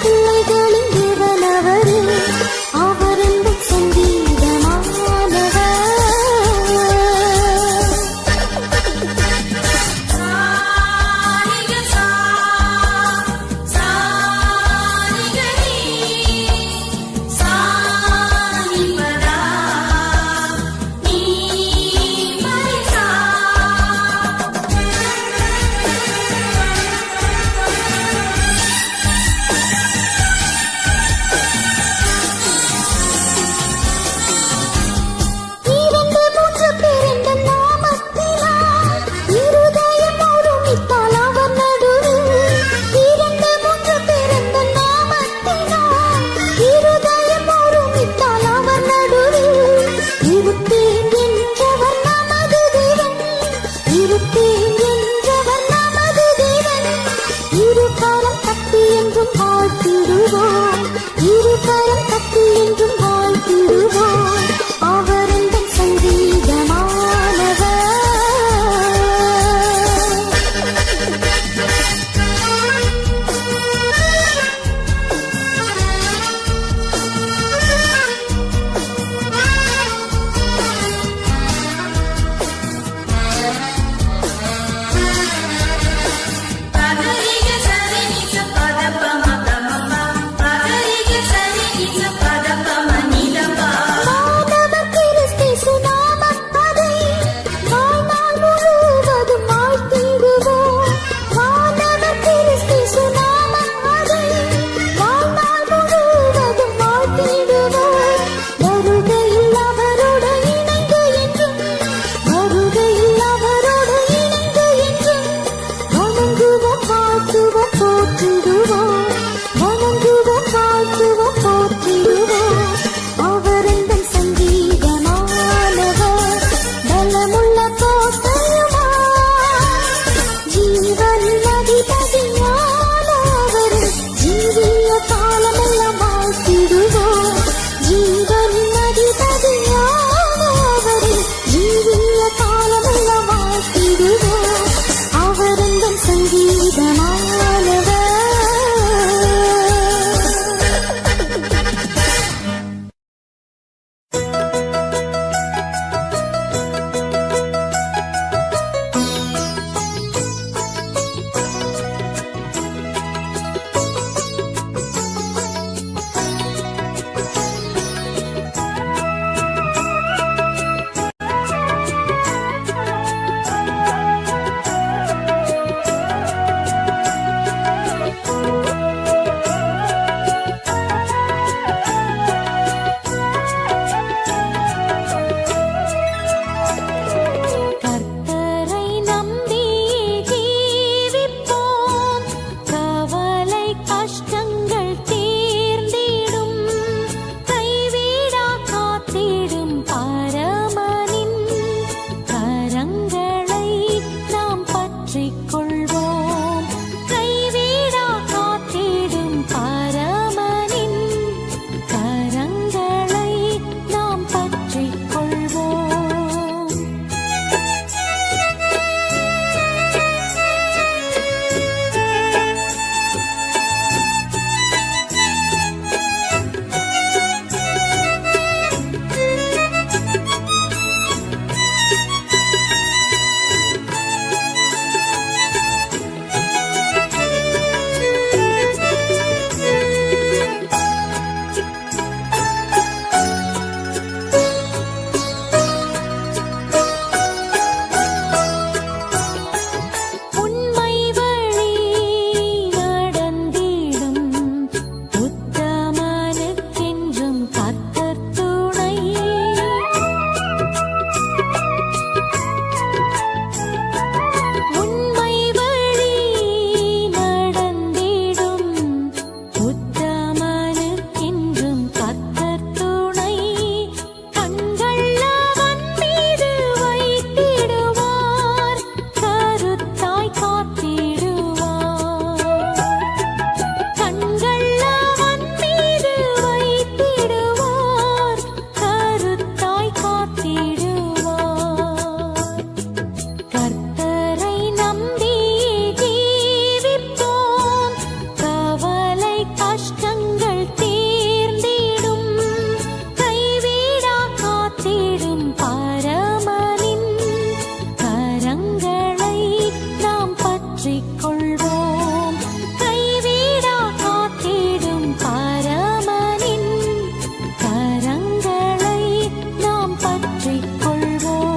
பிள்ளைகளின் தேவனவரே அவர் என்பும் சங்கீதமானவர் It's a கஷ்டங்கள் தீர்ந்திடும் கைவிடா காத்திடும் பரமனின் கரங்களை நாம் பற்றிக் கொள்வோம். கைவிடா காத்திடும் பரமனின் கரங்களை நாம் பற்றிக் கொள்வோம்.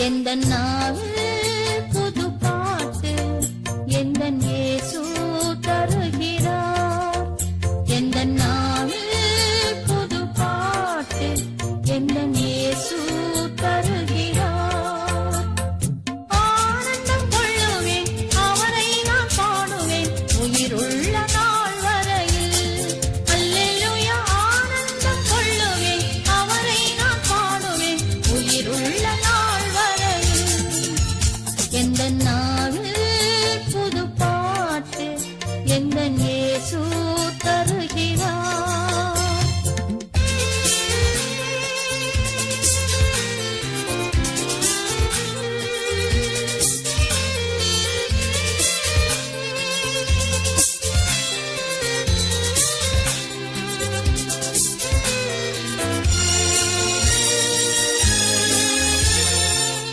எந்த நாவில் புது பாட்டு எந்த இயேசு தருகிறார். எந்த நாவில் புது பாட்டு எந்த இயேசு தருகிறார். ஆனந்தம் கொள்ளுவேன் அவரை நான் பாடுவேன் உயிருள்ள நாள் வரையில். அல்லேலூயா ஆனந்தம் கொள்ளுவேன் அவரை நான் பாடுவேன் உயிருள்ள நாள் வரையில். எந்த நாவில் புது பாட்டு எந்த இயேசு தருகிறார்.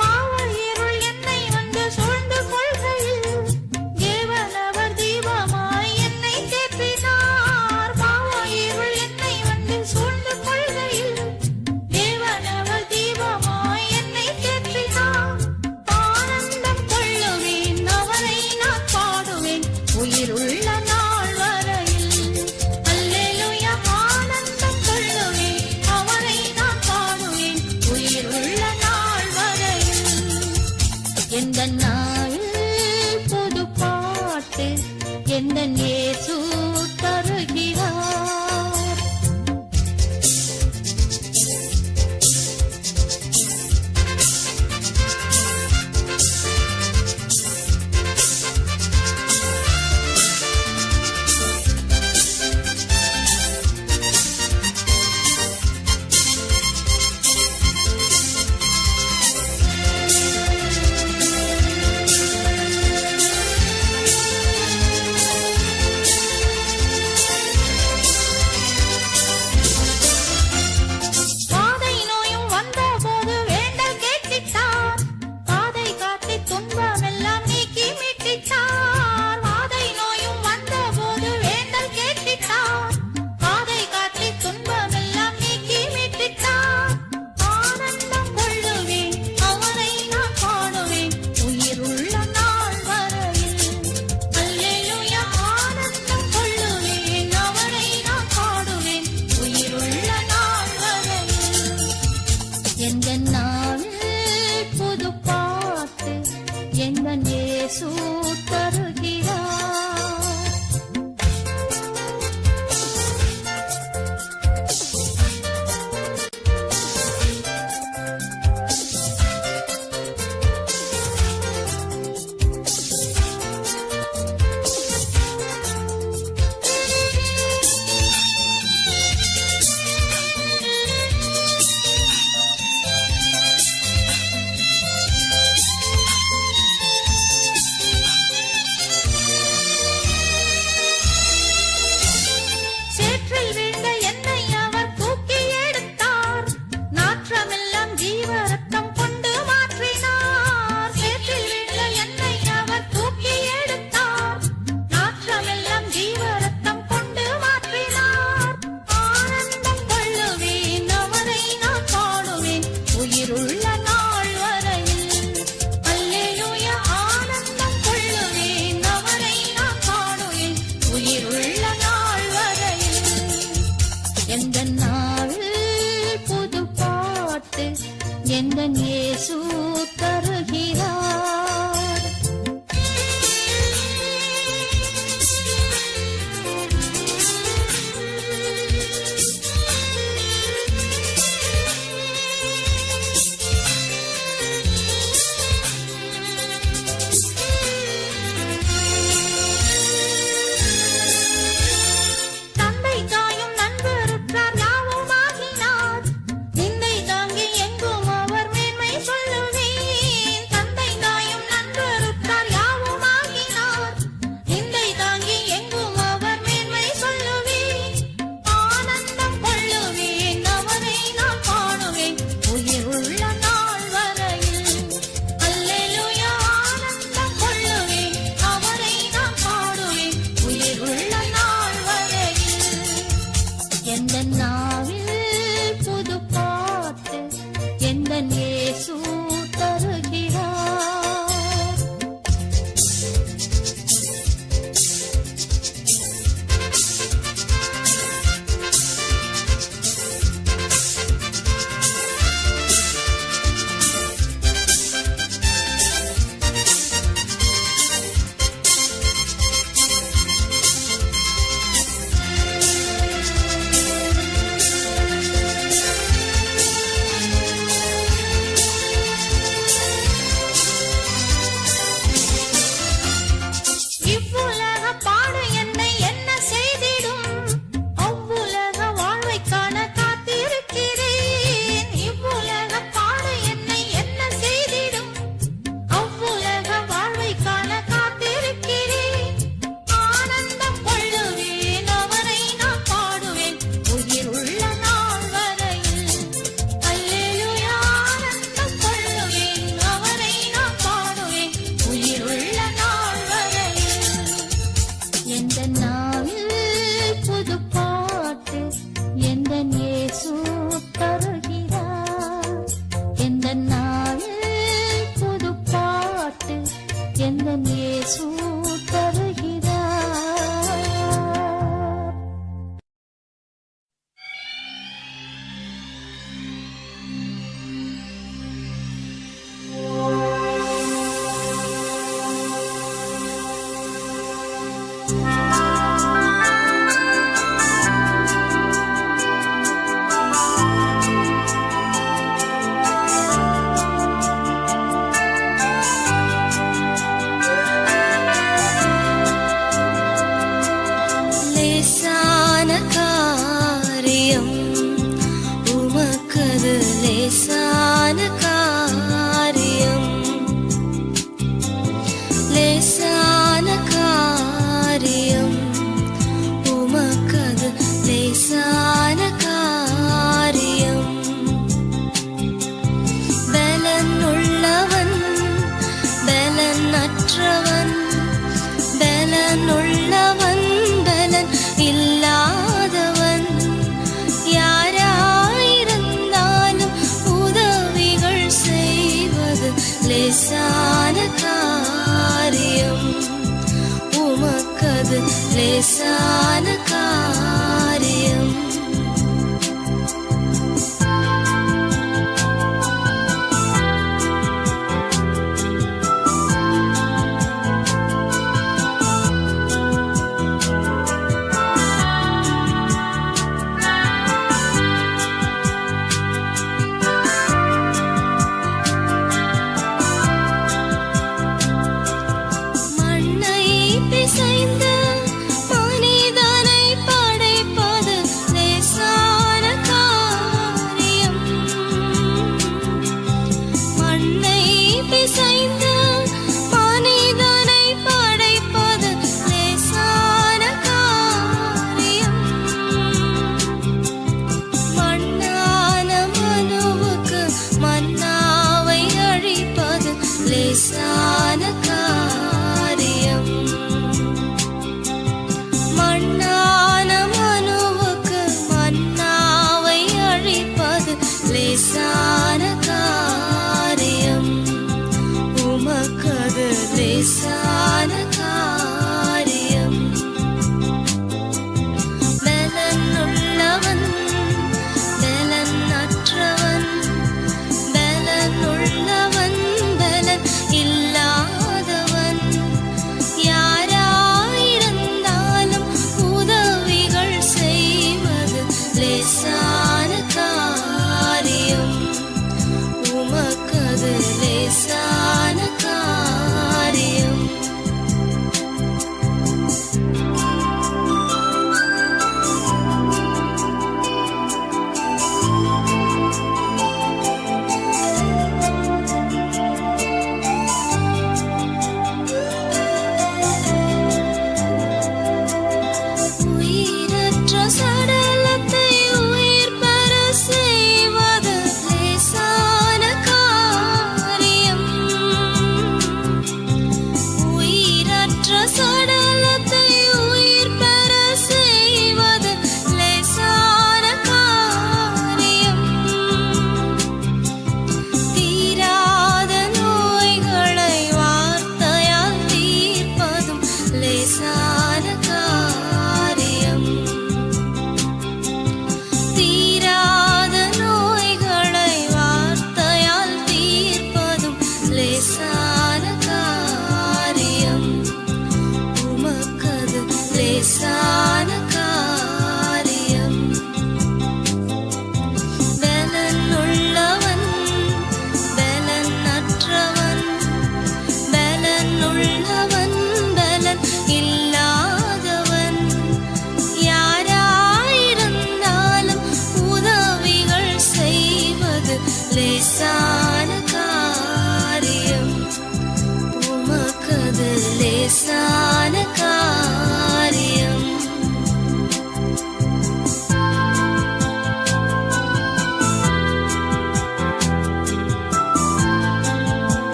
பாவ இருள் என்னை வந்து சூழ்ந்து கொள்கையில் தேவன் அவர் தீபமாய் என்னை தேற்றினார். பாவ இருள் என்னை வந்து சூழ்ந்து கொள்கையில் தேவன் அவர் தீபமாய் என்னை தேற்றினார். ஆனந்தம் கொள்ளுவேன் அவரை நான் பாடுவேன் உயிருள்ள நாள் வரையில். அல்லேலூயா ஆனந்தம் கொள்ளுவேன் அவரை நான் பாடுவேன் உயிருள்ள நாள் வரையில். எந்த நாளில் புது பாட்டு எந்த இயேசு தருகிறார். பாதை நோயும் வந்தபோது வேண்டல் கேட்டிட்டார். பாதை காட்டி துன்பமெல்லாம் நீக்கி மீட்டிட்டார். பாதை நோயும் வந்தபோது வேண்டல் கேட்டிட்டார். பாதை காட்டி துன்பமெல்லாம் நீக்கி மீட்டிட்டார். ஆனந்தம் கொள்ளுவேன் அவரை நான் பாடுவேன் உயிருள்ள நாள் வரையில். அல்லேலூயா ஆனந்தம் கொள்ளுவேன் அவரை நான் பாடுவேன் உயிருள்ள நாள் வரையில். எந்த நாவில் புது பாட்டு எந்த இயேசு தருகிறார். சேற்றில் வீழ்ந்த என்னை அவர் தூக்கி எடுத்தார். நாற்றமெல்லாம் ஜீவ ரத்தம் கொண்டு மாற்றினார். சேற்றில் வீழ்ந்த என்னை அவர் தூக்கி எடுத்தார். நாற்றமெல்லாம் ஜீவ ரத்தம் கொண்டு மாற்றினார். ஆனந்தம் கொள்ளுவேன் அவரை நான் பாடுவேன் உயிருள்ள நாள் வரையில். அல்லேலூயா ஆனந்தம் கொள்ளுவேன் அவரை நான் பாடுவேன் உயிருள்ள நாள் வரையில். எந்த நாவில் புது பாட்டு எந்த இயேசு தருகிறார். தந்தை தாயும் நண்பருற்றார் யாவும் ஆகினார். நிந்தை தாங்கி எங்கும் அவர் மேன்மை சொல்லுவேன். தந்தை தாயும் நண்பருற்றார் யாவும் ஆகினார். நிந்தை தாங்கி எங்கும் அவர் மேன்மை சொல்லுவேன். ஆனந்தம் கொள்ளுவேன் அவரை நான் பாடுவேன் உயிருள்ள நாள் வரையில். அல்லேலூயா ஆனந்தம் கொள்ளுவேன் அவரை நான் பாடுவேன் உயிருள்ள நாள் வரையில். எந்த நாவில் புது பாட்டு எந்த இயேசு தருகிறார்.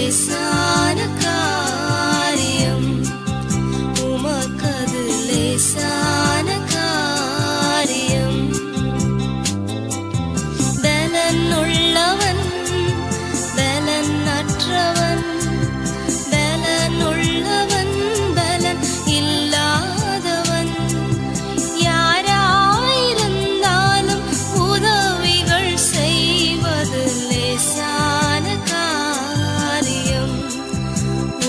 லேசான காரியம், உமக்கது லேசான காரியம். பலன் உள்ளவன் பலன் அற்றவன், பலன் உள்ளவன் பலன் இல்லாதவன், யாராயிருந்தாலும் உதவிகள் செய்வது லேசான காரியம்,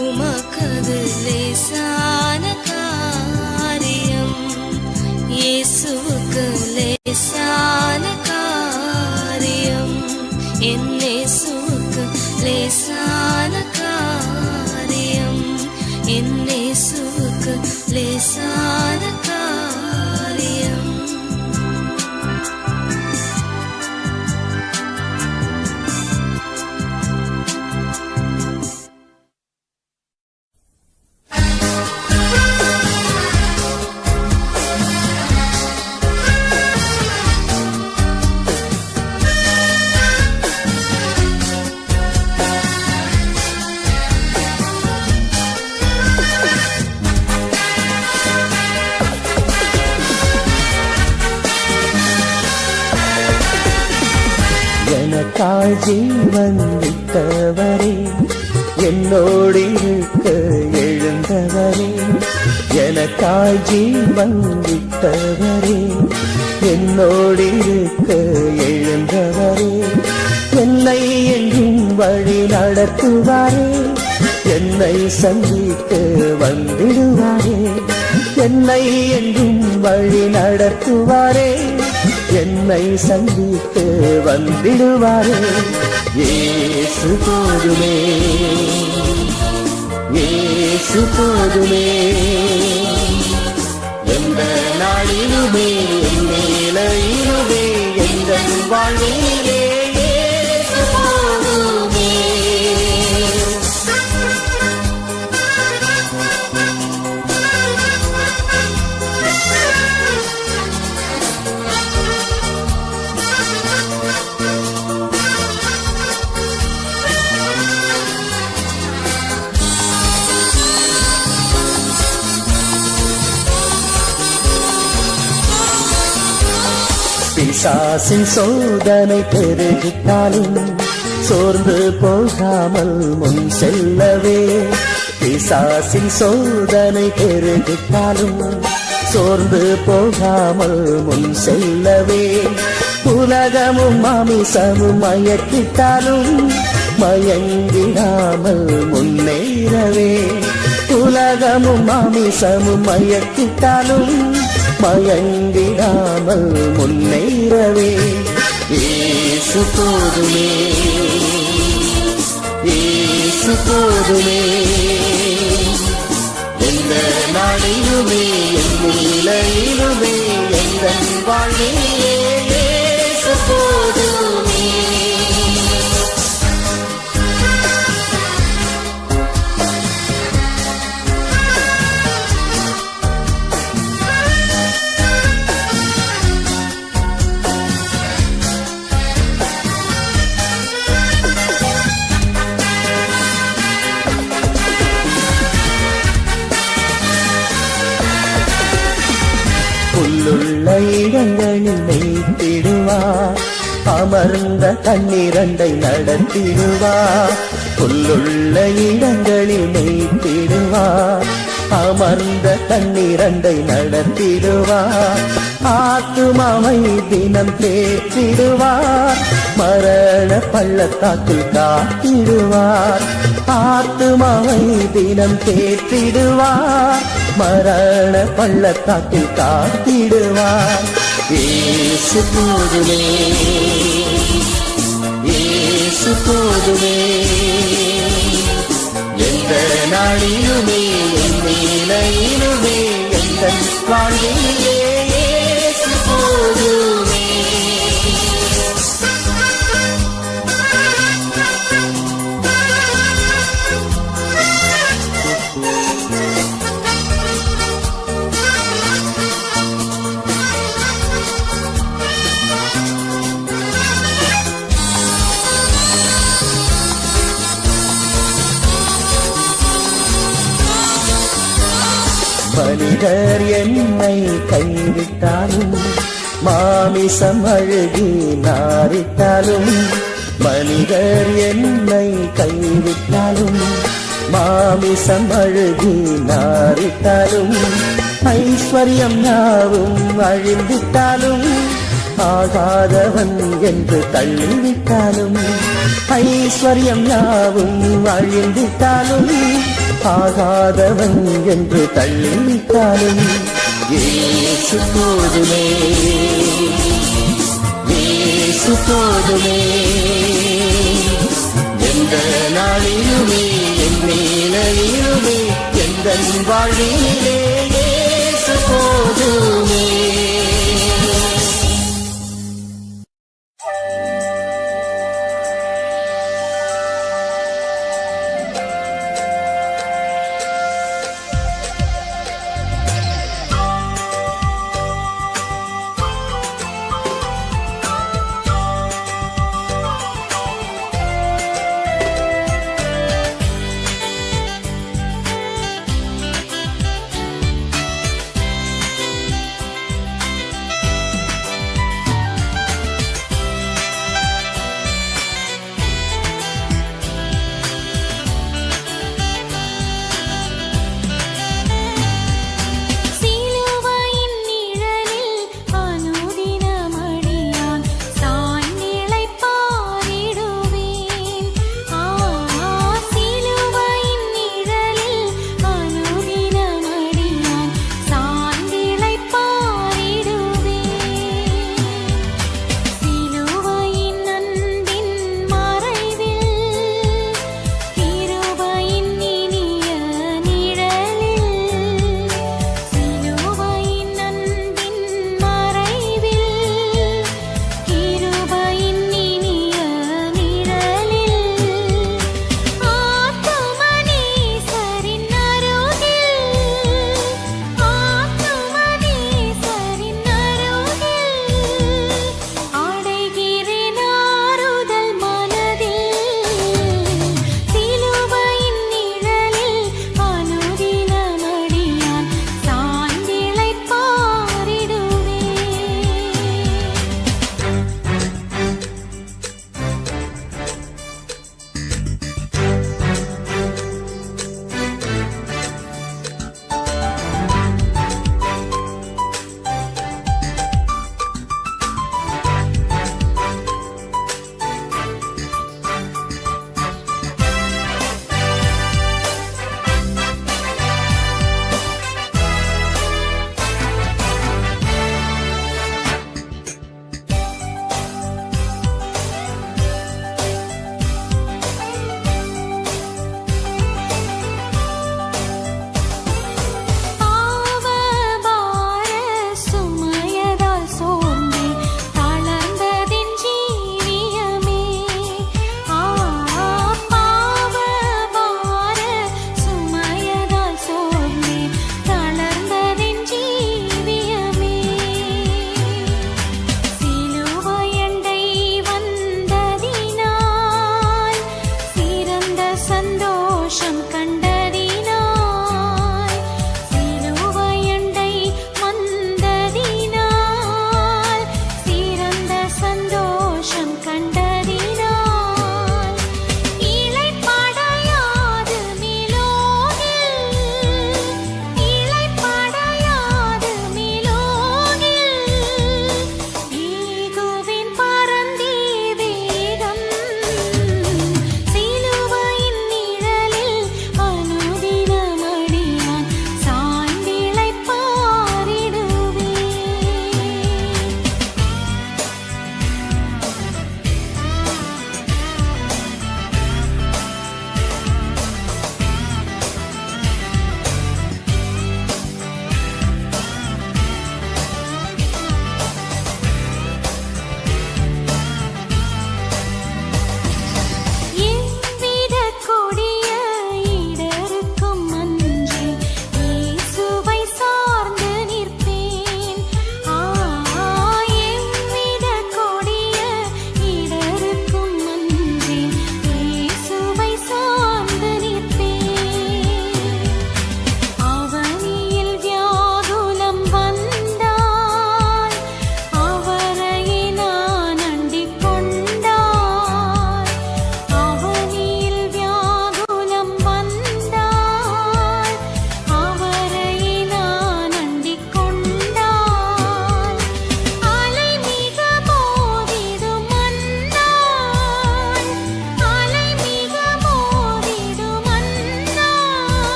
உமக்கது லேசான காரியம். இயேசுவுக்கு லேசான காரியம், என் இயேசுவுக்கு லேசான காரியம், என் இயேசுவுக்கு லேசான காரியம். எனக்காய் ஜீவன் விட்டவரே, என்னோடிருக்க எழுந்தவரே, எனக்காய் ஜீவன் விட்டவரே, என்னோடிருக்க எழுந்தவரே, என்னை என்றும் வழி நடத்துவாரே, என்னை சந்திக்க வந்திடுவாரே, என்னை என்றும் வழி நடத்துவாரே, என்னை சந்தித்து வந்திடுவாரே. இயேசு போதுமே, இயேசு போதுமே, எந்த நாளிலுமே என் நிலையிலுமே எந்த வாழ்விலே இயேசு போதுமே. பிசாசின் சோதனை பெருகிட்டாலும் சோர்ந்து போகாமல் முன் செல்லவே, பிசாசின் சோதனை பெருகிட்டாலும் சோர்ந்து போகாமல் முன் செல்லவே, உலகமும் மாமிசமும் மயக்கிட்டாலும் மயங்கிடாமல் முன்னேறவே, உலகமும் மாமிசமும் மயக்கிட்டாலும் மயங்கிடாமல் முன்னேறவே. இயேசு போதுமே, இயேசு போதுமே, எந்த நாளிலுமே என் நிலையிலுமே எந்த வாழ்விலே இயேசு போதுமே. புல்லுள்ள இடங்களில் மேய்த்திடுவார், அமர்ந்த தண்ணீரண்டை நடத்திடுவார், புல்லுள்ள இடங்களில் மேய்த்திடுவார், அமர்ந்த தண்ணீரண்டை நடத்திடுவார், ஆத்துமாவை தினம் தேற்றிடுவார், மரண பள்ளத்தாக்கில் காத்திடுவார், ஆத்துமாவை தினம் தேற்றிடுவார், மரண பள்ளத்தாக்கில் காத்திடுவார். இயேசு போதுமே, இயேசு போதுமே, எந்த நாளிலுமே என் நிலையிலுமே எந்த வாழ்விலே இயேசு போதுமே. மனிதர் என்னை கைவிட்டாலும் மாமிசம் அழுகி நாரிட்டாலும் மனிதர் என்னை கைவிட்டாலும் மாமிசம் அழுகி நாரிட்டாலும் ஐஸ்வர்யம் யாவும் அழிந்திட்டாலும் ஆகாதவன் என்று தள்ளிவிட்டாலும் ஐஸ்வர்யம் யாவும் அழிந்திட்டாலும் ஆகாதவன் என்று தள்ளிவிட்டாலும் இயேசு போதுமே இயேசு போதுமே எந்த நாளிலுமே என் நிலையிலுமே எந்த வாழ்விலே இயேசு போதுமே.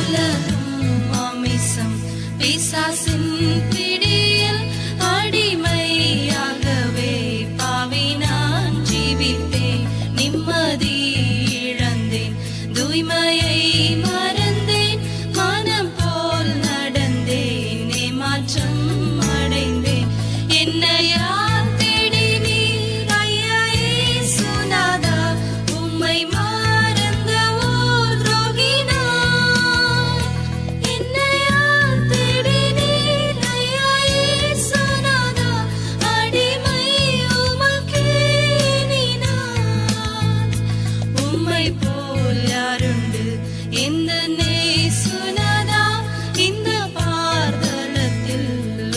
உலகம் மாமிசம் பிசாசின் பிடியில் அடிமையாகவே பாவி நான் ஜீவித்தேன். நிம்மதி இழந்தேன், தூய்மையை மறந்தேன், மனம் போல் நடந்தேன், ஏமாற்றம் அடைந்தேன். என்னையா தேடினீர் ஐயா இயேசுநாதா, உம்மை மறந்த ஓர் துரோகி நான். என்னையா தேடினீர் ஐயா இயேசுநாதா, அடிமை உமக்கே நீ நான். உம்மை போல் யாருண்டு இந்த நேசுநாதா, இந்த பார்தலத்தில்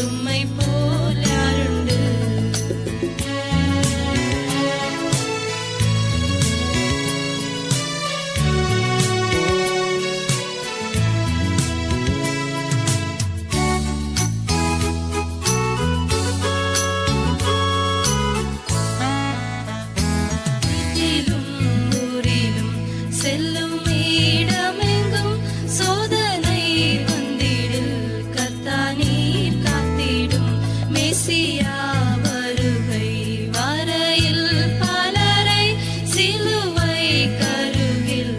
உம்மை போல் யாருண்டு. வீட்டிலும் ஊரிலும் செல்லும் இடமெங்கும் சோதனை வந்திடில் கர்த்தா நீர் காத்திடும். மெசியா வருகை வரையில் பலரை சிலுவை கருகில்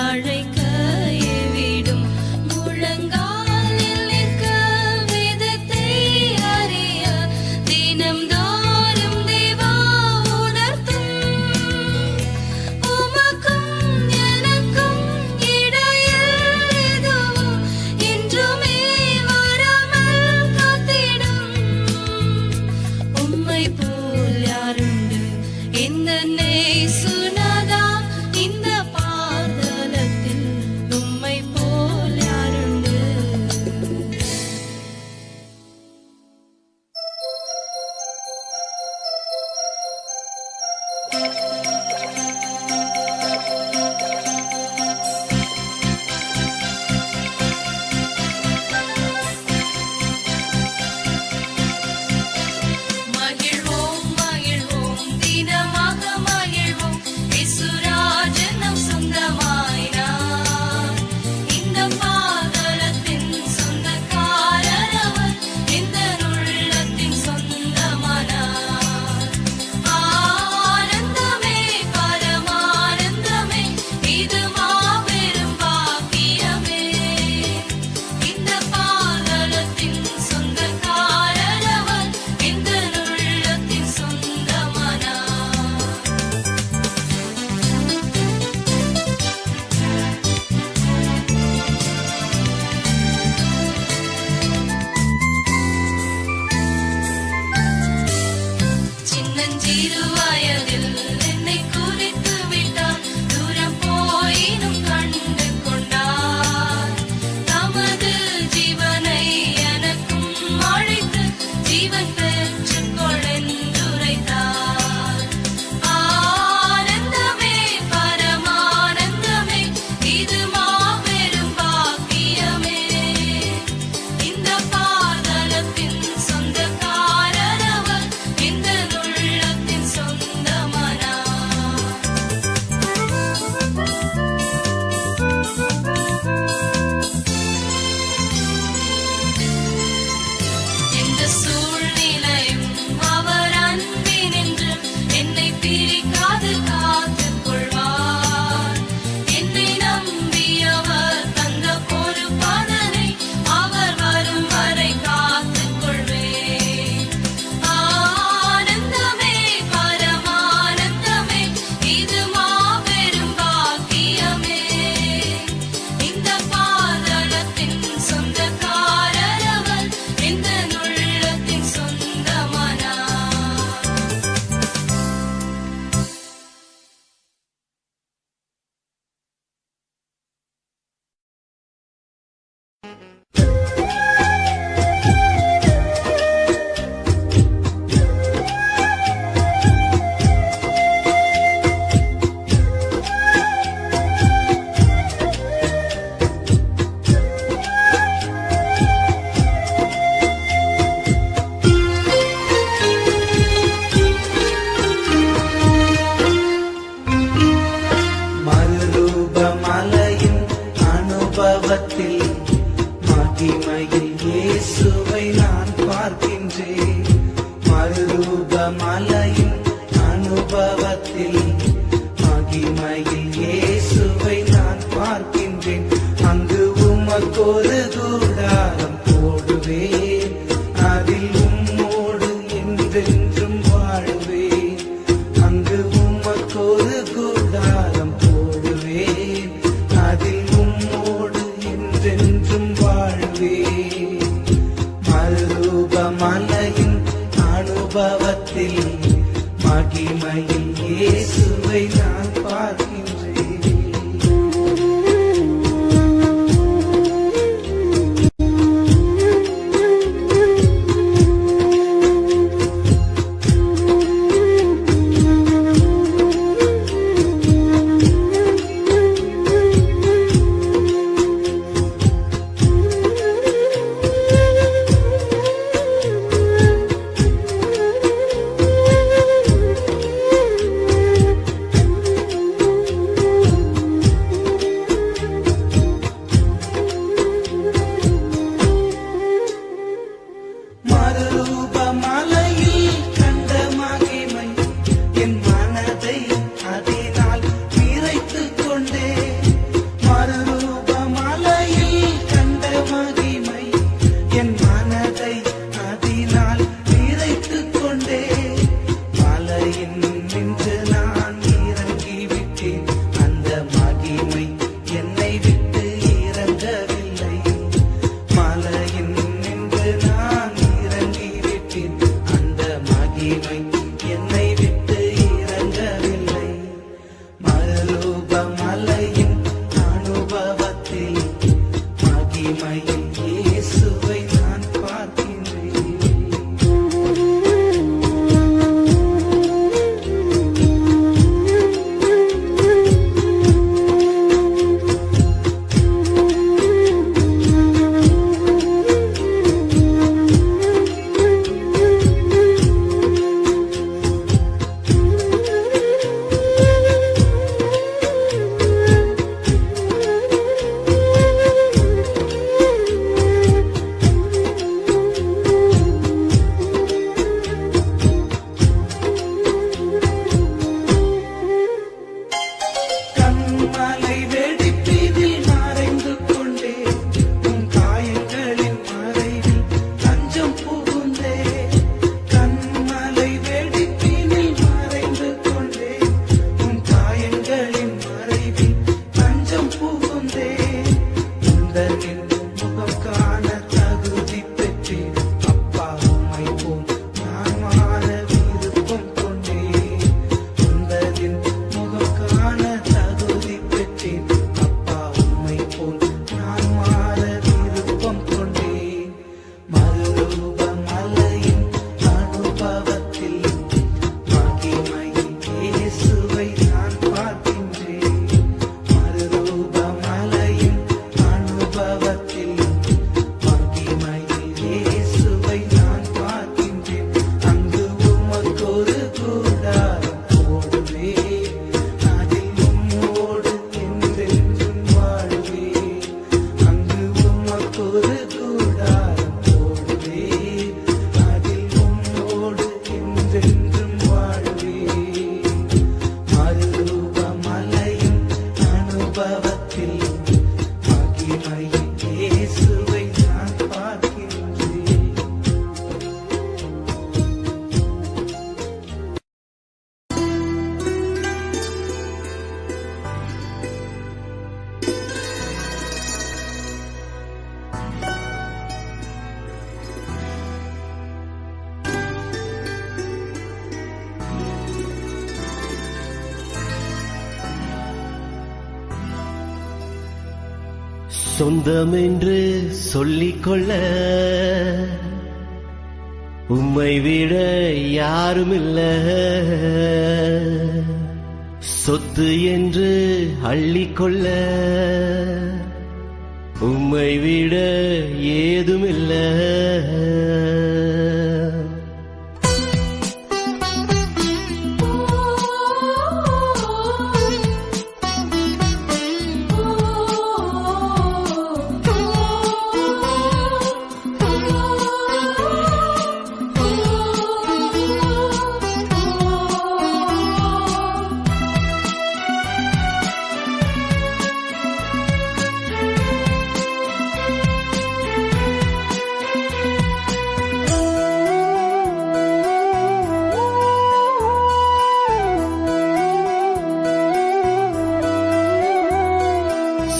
அழைக்க ஏவிடும். முழங்காலில் நிற்க வேதத்தை அறிய தினம்தோறும் தேவா உணர்த்தும். உமக்கும் எனக்கும் இடையில் எதுவும் என்றுமே வராமல் காத்திடும். உம்மை போல் யாருண்டு இந்த நேசுநாதா, இந்த பார்தலத்தில் உம்மை போல் யாருண்டு. மகிழ்வோம் மகிழ்வோம் தினமாக மகிழ்வோம், இயேசுராஜன் நம் சொந்தமாயினார். இந்த பாதலத்தின் சொந்தக்காரர் அவர், இந்த உள்ளத்தின் சொந்தமானார். ஆனந்தமே பரமானந்தமே, இது மாபெரும் பாக்கியமே. இந்த பாதலத்தின் சொந்தக்காரர் அவர், இந்த உள்ளத்தின் சொந்தமானார். சின்னஞ்சிறு வயதில் என்னை குறித்து விட்டார், தூரம் போயினும் கண்டு கொண்டார். தமது ஜீவனை எனக்கும் அழைத்து ஜீவன் பெற்றுக்கொள் என்றுரைத்தார். ஆனந்தமே பரமானந்தமே, இது மாபெரும் பாக்கியமே. இந்த பாதலத்தின் சொந்தக்காரர் அவர், இந்த உள்ளத்தின் சொந்தமானார். எந்த சூழ்நிலையும் அவர் அன்பினின்று என்னை பிரிக்காது காத்துக் கொள்வார். என்னை நம்பியவர் தந்த பொறுப்பதனை அவர் வரும் வரை காத்துக் கொள்வேன். ஆனந்தமே பரமானந்தமே, இது மாபெரும் பாக்கியமே. இந்த பாதலத்தின் சொந்தக்காரர் அவர், இந்த உள்ளத்தின் சொந்தமானார். மறுரூபமலையின் அனுபவத்தில் பார்க்கின்றேன். சொந்தம் என்று சொல்லிக்கொள்ள உம்மை விட யாருமில்ல. சொத்து என்று அள்ளிக்கொள்ள உம்மை விட ஏதுமில்ல.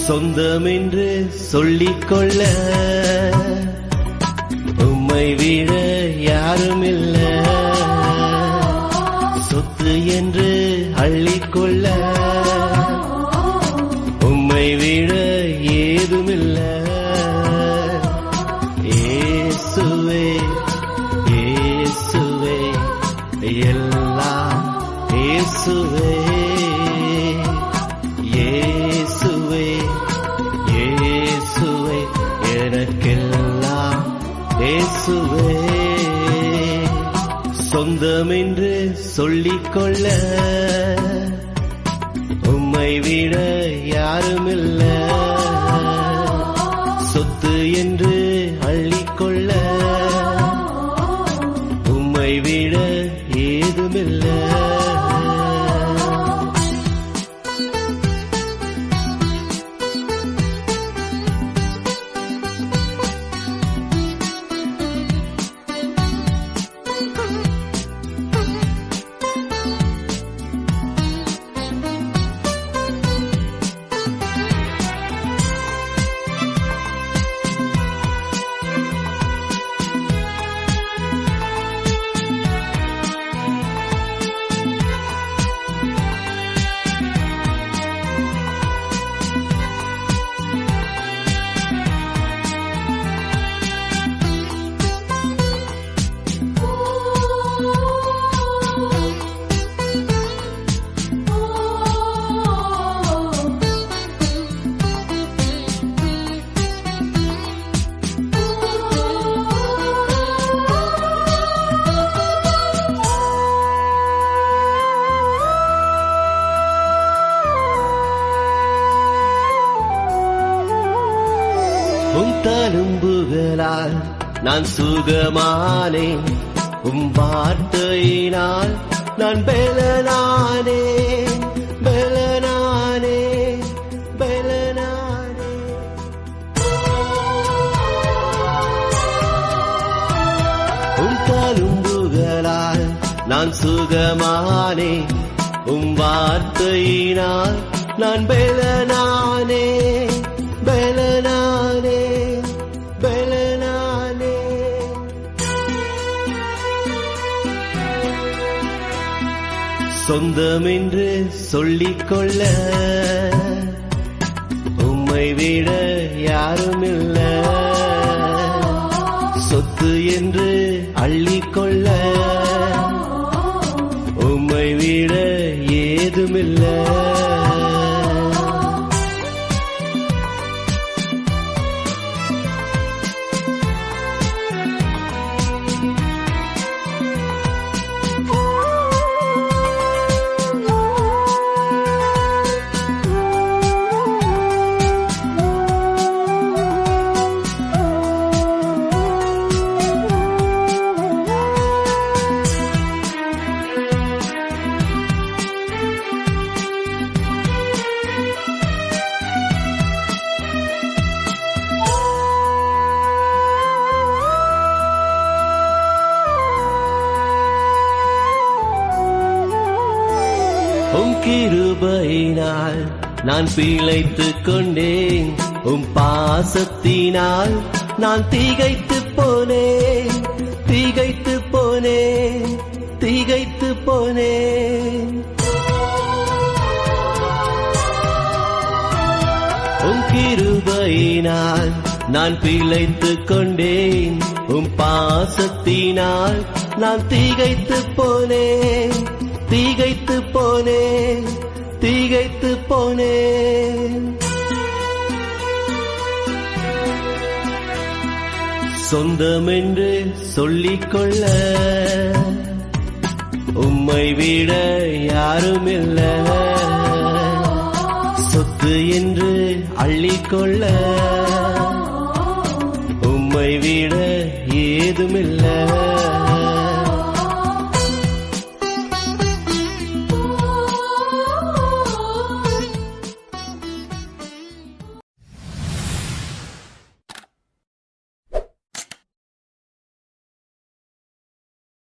சொந்தம் என்று சொல்லிக்கொள்ள உம்மை விட யாருமில்ல. சொத்து என்று அள்ளிக்கொள்ள சொல்லிக்கொள்ள உம்மை விட யாருமில்ல சொத்து என்று அள்ளிக்கொள்ள உம்மை விட ஏதுமில்ல உம் தழும்புகளால் நான் சுகமானேன் உம் வார்த்தையினால் நான் பெலனானே பெலனானே பெலனானே உம் தழும்புகளால் நான் சுகமானேன் உம் வார்த்தையினால் நான் பெலனானே பெலனானே பெலனானே சொந்தமென்று சொல்லிக்கொள்ள உம்மை விட யாருமில்ல சொத்து என்று அள்ளிக்கொள்ள உம்மை விட ஏதுமில்ல உம் கிருபையினால் நான் பிழைத்துக் கொண்டேன் உம் பாசத்தினால் நான் திகைத்து போனேன் திகைத்து போனேன் திகைத்து போனேன் உம் கிருபையினால் நான் பிழைத்துக் கொண்டேன் உம் பாசத்தினால் நான் திகைத்து போனேன் திகைத்து போனேன் திகைத்து போனேன் சொந்தமென்று சொல்லிக்கொள்ள உம்மை விட யாருமில்ல சொத்து என்று அள்ளிக்கொள்ள உம்மை விட ஏதுமில்ல